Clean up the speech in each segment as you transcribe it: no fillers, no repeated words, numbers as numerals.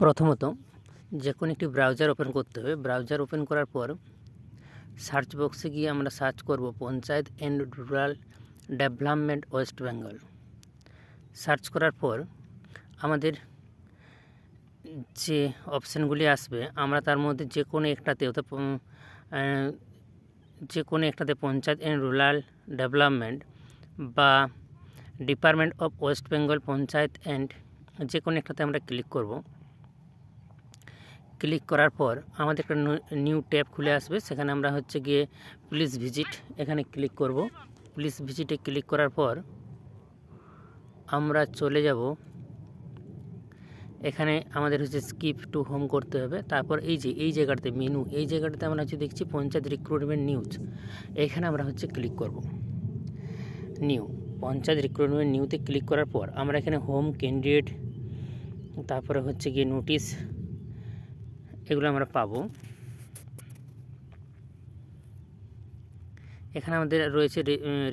প্রথমত যে কোনো একটি ব্রাউজার ওপেন করতে হবে। ব্রাউজার ওপেন করার পর সার্চ বক্সে গিয়ে আমরা সার্চ করব panchayat and rural development West Bengal. Search করার পর আমাদের যে অপশানগুলি আসবে আমরা তার মধ্যে যে কোনো একটাতে পঞ্চায়েত অ্যান্ড রুরাল ডেভেলপমেন্ট বা department of West Bengal panchayat and যে কোনো একটাতে আমরা ক্লিক করব। ক্লিক করার পর আমাদের একটা নিউ ট্যাব খুলে আসবে। সেখানে আমরা গিয়ে প্লিজ ভিজিট এখানে ক্লিক করব। প্লিজ ভিজিটে ক্লিক করার পর আমরা চলে যাব, এখানে আমাদের স্কিপ টু হোম করতে হবে। তারপর এই জায়গাটাতে মেনু, এই জায়গাটাতে আমরা দেখছি পঞ্চায়েত রিক্রুটমেন্ট নিউজ, এখানে আমরা ক্লিক করব। নিউ পঞ্চায়েত রিক্রুটমেন্ট নিউতে ক্লিক করার পর আমরা এখানে হোম, ক্যান্ডিডেট, তারপরে গিয়ে নোটিশ, এগুলো আমরা পাবো। এখানে আমাদের রয়েছে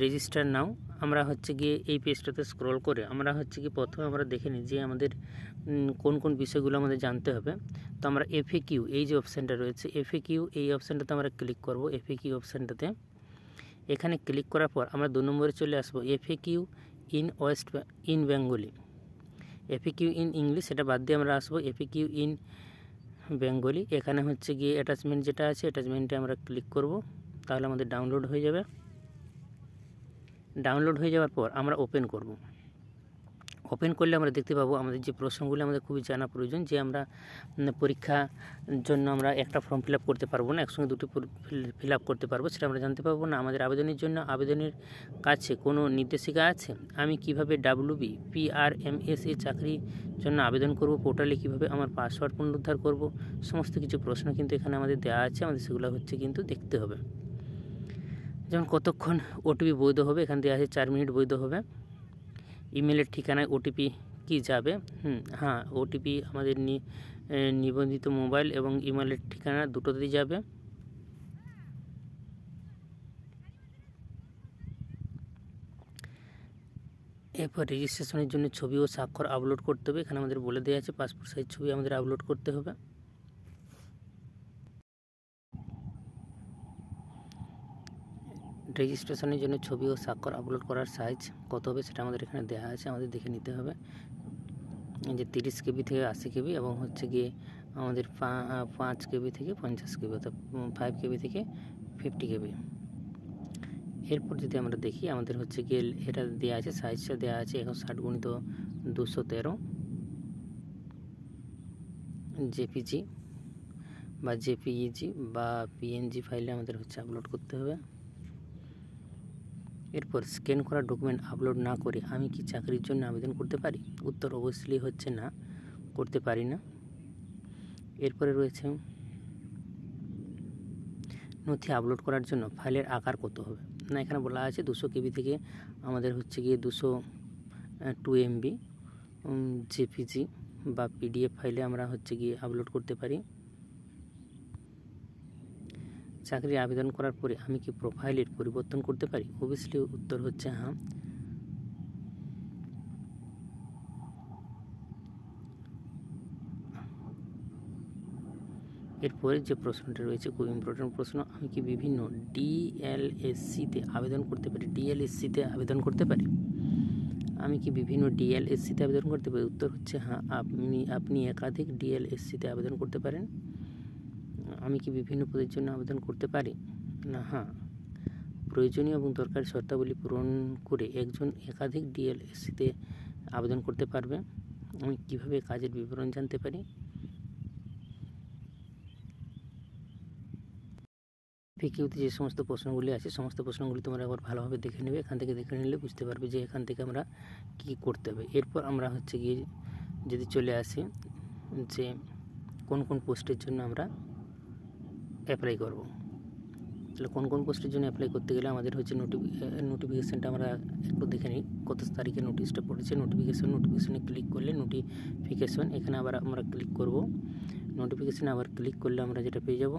রেজিস্টার নাও। আমরা গিয়ে এই পেজটাতে স্ক্রল করে আমরা গিয়ে প্রথমে আমরা দেখে নিই যে আমাদের কোন কোন বিষয়গুলো আমাদের জানতে হবে। তো আমরা এফএকিউ, এই যে অপশানটা রয়েছে এফএকিউ, এই অপশানটাতে আমরা ক্লিক করব। এফএকিউ অপশানটাতে এখানে ক্লিক করার পর আমরা 2 নম্বরে চলে আসবো FAQ in Bengali. FAQ in English এটা বাদ দিয়ে আমরা আসবো এফএকিউ ইন বেঙ্গলি। এখানে গিয়ে অ্যাটাচমেন্ট যেটা আছে অ্যাটাচমেন্টে আমরা ক্লিক করব, তাহলে আমাদের ডাউনলোড হয়ে যাবে। ডাউনলোড হয়ে যাওয়ার পর আমরা ওপেন করব। ওপেন করলে আমরা দেখতে পাবো আমাদের যে প্রশ্নগুলো আমাদের খুবই জানা প্রয়োজন, যে আমরা পরীক্ষার জন্য আমরা একটা ফর্ম ফিল আপ করতে পারবো না, একসঙ্গে দুটো ফিল আপ করতে পারবো, সেটা আমরা জানতে পারবো না। আমাদের আবেদনের জন্য আবেদনের কাছে কোনো নির্দেশিকা আছে? আমি কিভাবে WBPRMS চাকরির জন্য আবেদন করব? পোর্টালে কিভাবে আমার পাসওয়ার্ড পুনরুদ্ধার করব? সমস্ত কিছু প্রশ্ন কিন্তু এখানে আমাদের দেওয়া আছে, আমাদের সেগুলো কিন্তু দেখতে হবে। যেমন কতক্ষণ ওটিপি বৈধ হবে, এখান থেকে আছে 4 মিনিট বৈধ হবে। ইমেলের ঠিকানায় ওটিপি কি যাবে? হ্যাঁ, ওটিপি আমাদের নিবন্ধিত মোবাইল এবং ইমেলের ঠিকানা দুটোতেই যাবে। এরপর রেজিস্ট্রেশনের জন্য ছবি ও স্বাক্ষর আপলোড করতে হবে। এখানে আমাদের বলে দেওয়া আছে পাসপোর্ট সাইজ ছবি আমাদের আপলোড করতে হবে। রেজিস্ট্রেশনের জন্য ছবি ও স্বাক্ষর আপলোড করার সাইজ কত হবে সেটা আমাদের এখানে দেওয়া আছে, আমাদের দেখে নিতে হবে। যে 30 KB থেকে 80 KB এবং গিয়ে আমাদের 5 KB থেকে 50 KB, অর্থাৎ 5 KB থেকে 50 KB। এরপর যদি আমরা দেখি আমাদের গিয়ে এটা দেওয়া আছে, সাইজটা দেওয়া আছে 160x213 JPG বা JPEG বা PNG ফাইলে আমাদের আপলোড করতে হবে। এরপর স্ক্যান করা ডকুমেন্ট আপলোড না করে আমি কি চাকরির জন্য আবেদন করতে পারি? উত্তর অবশ্যই না, করতে পারি না। এরপরে রয়েছে নথি আপলোড করার জন্য ফাইলের আকার কত হবে? না, এখানে বলা আছে 200 KB থেকে আমাদের গিয়ে 202 MB JPG বা PDF ফাইলে আমরা গিয়ে আপলোড করতে পারি। চাকরি আবেদন করার পরে আমি কি প্রোফাইলের পরিবর্তন করতে পারি? অবভিয়াসলি উত্তর হ্যাঁ। এরপরে যে প্রশ্নটা রয়েছে খুব ইম্পর্টেন্ট প্রশ্ন, আমি কি বিভিন্ন DLSC-তে আবেদন করতে পারি? DLSC-তে আবেদন করতে পারি? আমি কি বিভিন্ন DLSC-তে আবেদন করতে পারি? উত্তর হ্যাঁ, আপনি একাধিক DLSC-তে আবেদন করতে পারেন। আমি কি বিভিন্ন পদের জন্য আবেদন করতে পারি? না, হ্যাঁ, প্রয়োজনীয় এবং দরকারি শর্তাবলী পূরণ করে একজন একাধিক DLSC-তে আবেদন করতে পারবে। আমি কিভাবে কাজের বিবরণ জানতে পারি? এফএকিউতে যে সমস্ত প্রশ্নগুলি আছে সমস্ত প্রশ্নগুলি তোমরা একবার ভালোভাবে দেখে নেবে। এখান থেকে দেখে নিলে বুঝতে পারবে যে এখান থেকে আমরা কী করতে হবে। এরপর আমরা গিয়ে যদি চলে আসি যে কোন কোন পোস্টের জন্য আমরা অ্যাপ্লাই করব, তাহলে কোন কোন পোস্টের জন্য অ্যাপ্লাই করতে গেলে আমাদের নোটিফিকেশানটা আমরা একটু দেখে নিই কত তারিখে নোটিশটা পড়েছে। নোটিফিকেশানে ক্লিক করলে নোটিফিকেশান, এখানে আবার আমরা ক্লিক করব। নোটিফিকেশানে আবার ক্লিক করলে আমরা যেটা পেয়ে যাব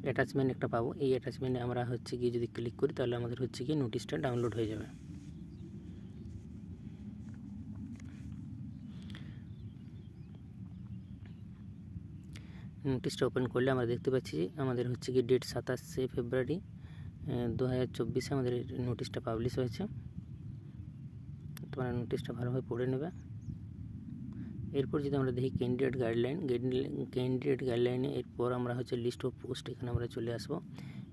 অ্যাটাচমেন্ট একটা পাবো। এই অ্যাটাচমেন্টে আমরা গিয়ে যদি ক্লিক করি তাহলে আমাদের গিয়ে নোটিশটা ডাউনলোড হয়ে যাবে। নোটিশটা ওপেন করলে আমরা দেখতে পাচ্ছি যে আমাদের হচ্ছে কি ডেট 27 ফেব্রুয়ারি 2024 আমাদের নোটিশটা পাবলিশ হয়েছে। তোমরা নোটিশটা ভালোভাবে পড়ে নেবে। এরপর যদি আমরা দেখি ক্যান্ডিডেট গাইডলাইনে এরপর আমরা হচ্ছে লিস্ট অফ পোস্ট, এখানে আমরা চলে আসবো।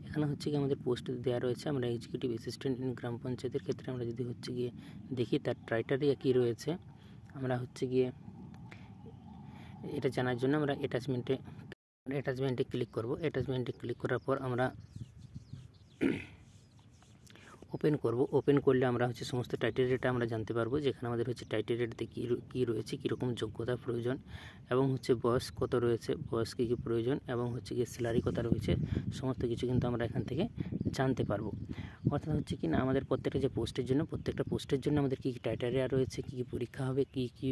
এখানে হচ্ছে কি আমাদের পোস্ট দেওয়া রয়েছে। আমরা এক্সিকিউটিভ অ্যাসিস্ট্যান্ট ইন গ্রাম পঞ্চায়েতের ক্ষেত্রে আমরা যদি হচ্ছে গিয়ে দেখি তার ক্রাইটেরিয়া কী রয়েছে, আমরা হচ্ছে গিয়ে এটা জানার জন্য আমরা অ্যাটাচমেন্টে ক্লিক করব। অ্যাটাচমেন্টে ক্লিক করার পর আমরা ওপেন করব। ওপেন করলে আমরা হচ্ছে সমস্ত ক্রাইটেরিয়াটা আমরা জানতে পারবো, যেখানে আমাদের হচ্ছে ক্রাইটেরিয়াতে কী রয়েছে, কীরকম যোগ্যতা প্রয়োজন, এবং হচ্ছে বয়স কত রয়েছে, বয়স কী প্রয়োজন, এবং হচ্ছে গিয়ে স্যালারি কত রয়েছে, সমস্ত কিছু কিন্তু আমরা এখান থেকে জানতে পারবো। অর্থাৎ হচ্ছে কি না, আমাদের প্রত্যেকটা পোস্টের জন্য আমাদের কী ক্রাইটেরিয়া রয়েছে, কী পরীক্ষা হবে, কী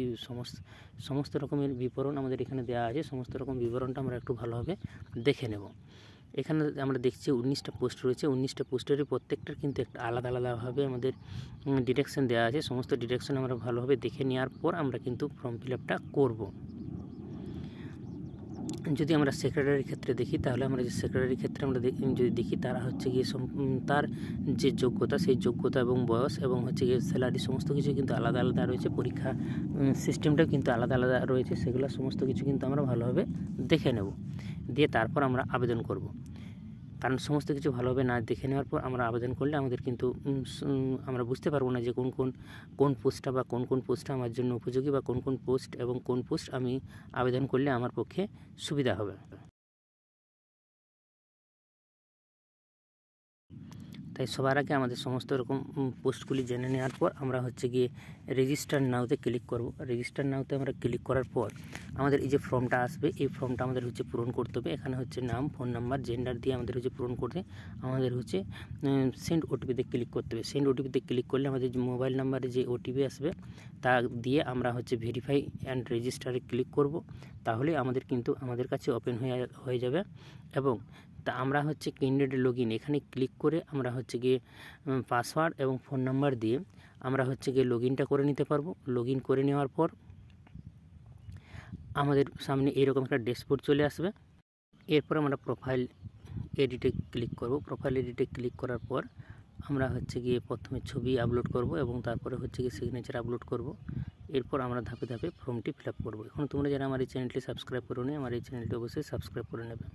সমস্ত রকমের বিবরণ আমাদের এখানে দেওয়া আছে। সমস্ত রকম বিবরণটা আমরা একটু ভালোভাবে দেখে নেব। এখানে আমরা দেখছি 19টা পোস্ট রয়েছে। 19টা পোস্টেরই প্রত্যেকটার কিন্তু একটা আলাদাভাবে আমাদের ডিরেকশন দেওয়া আছে। সমস্ত ডিরেকশন আমরা ভালোভাবে দেখে নেওয়ার পর আমরা কিন্তু ফর্ম ফিল আপটা করবো। যদি আমরা সেক্রেটারির ক্ষেত্রে দেখি, তাহলে আমরা যে সেক্রেটারির ক্ষেত্রে আমরা যদি দেখি, তারা হচ্ছে গিয়ে তার যে যোগ্যতা, সেই যোগ্যতা এবং বয়স এবং হচ্ছে গিয়ে স্যালারি সমস্ত কিছু কিন্তু আলাদা রয়েছে। পরীক্ষা সিস্টেমটাও কিন্তু আলাদা রয়েছে। সেগুলো সমস্ত কিছু কিন্তু আমরা ভালোভাবে দেখে নেব, দিয়ে তারপর আমরা আবেদন করব। কারণ সমস্ত কিছু ভালোভাবে না দেখে নেওয়ার পর আমরা আবেদন করলে আমাদের কিন্তু আমরা বুঝতে পারবো না যে কোন পোস্টটা বা কোন পোস্টটা আমার জন্য উপযোগী, বা কোন পোস্ট এবং কোন পোস্ট আমি আবেদন করলে আমার পক্ষে সুবিধা হবে। তাই সবার আগে আমাদের সমস্ত রকম পোস্টগুলি জেনে নেওয়ার পর আমরা হচ্ছে গিয়ে রেজিস্টার নাওতে ক্লিক করব। রেজিস্টার নাওতে আমরা ক্লিক করার পর আমাদের এই যে ফর্মটা আসবে, এই ফর্মটা আমাদের হচ্ছে পূরণ করতে হবে। এখানে হচ্ছে নাম, ফোন নাম্বার, জেন্ডার দিয়ে আমাদের হচ্ছে পূরণ করতে আমাদের হচ্ছে সেন্ড ওটিপিতে ক্লিক করতে হবে। সেন্ড ওটিপিতে ক্লিক করলে আমাদের যে মোবাইল নাম্বারে যে ওটিপি আসবে তা দিয়ে আমরা হচ্ছে ভেরিফাই অ্যান্ড রেজিস্টারে ক্লিক করব। তাহলে আমাদের কাছে ওপেন হয়ে যাবে। এবং তা আমরা হচ্ছে ক্যান্ডিডেট লগইন এখানে ক্লিক করে আমরা হচ্ছে গিয়ে পাসওয়ার্ড এবং ফোন নাম্বার দিয়ে আমরা হচ্ছে গিয়ে লগইনটা করে নিতে পারবো। লগইন করে নেওয়ার পর আমাদের সামনে এরকম একটা ড্যাশবোর্ড চলে আসবে। এরপর আমরা প্রোফাইল এডিটে ক্লিক করব। প্রোফাইল এডিটে ক্লিক করার পর আমরা হচ্ছে গিয়ে প্রথমে ছবি আপলোড করব এবং তারপরে হচ্ছে গিয়ে সিগনেচার আপলোড করব। এরপর আমরা ধাপে ধাপে ফর্মটি ফিল আপ করবো। এখন তোমরা যারা আমার এই চ্যানেলটি সাবস্ক্রাইব করোনি, আমার এই চ্যানেলটি অবশ্যই সাবস্ক্রাইব করে নেবে।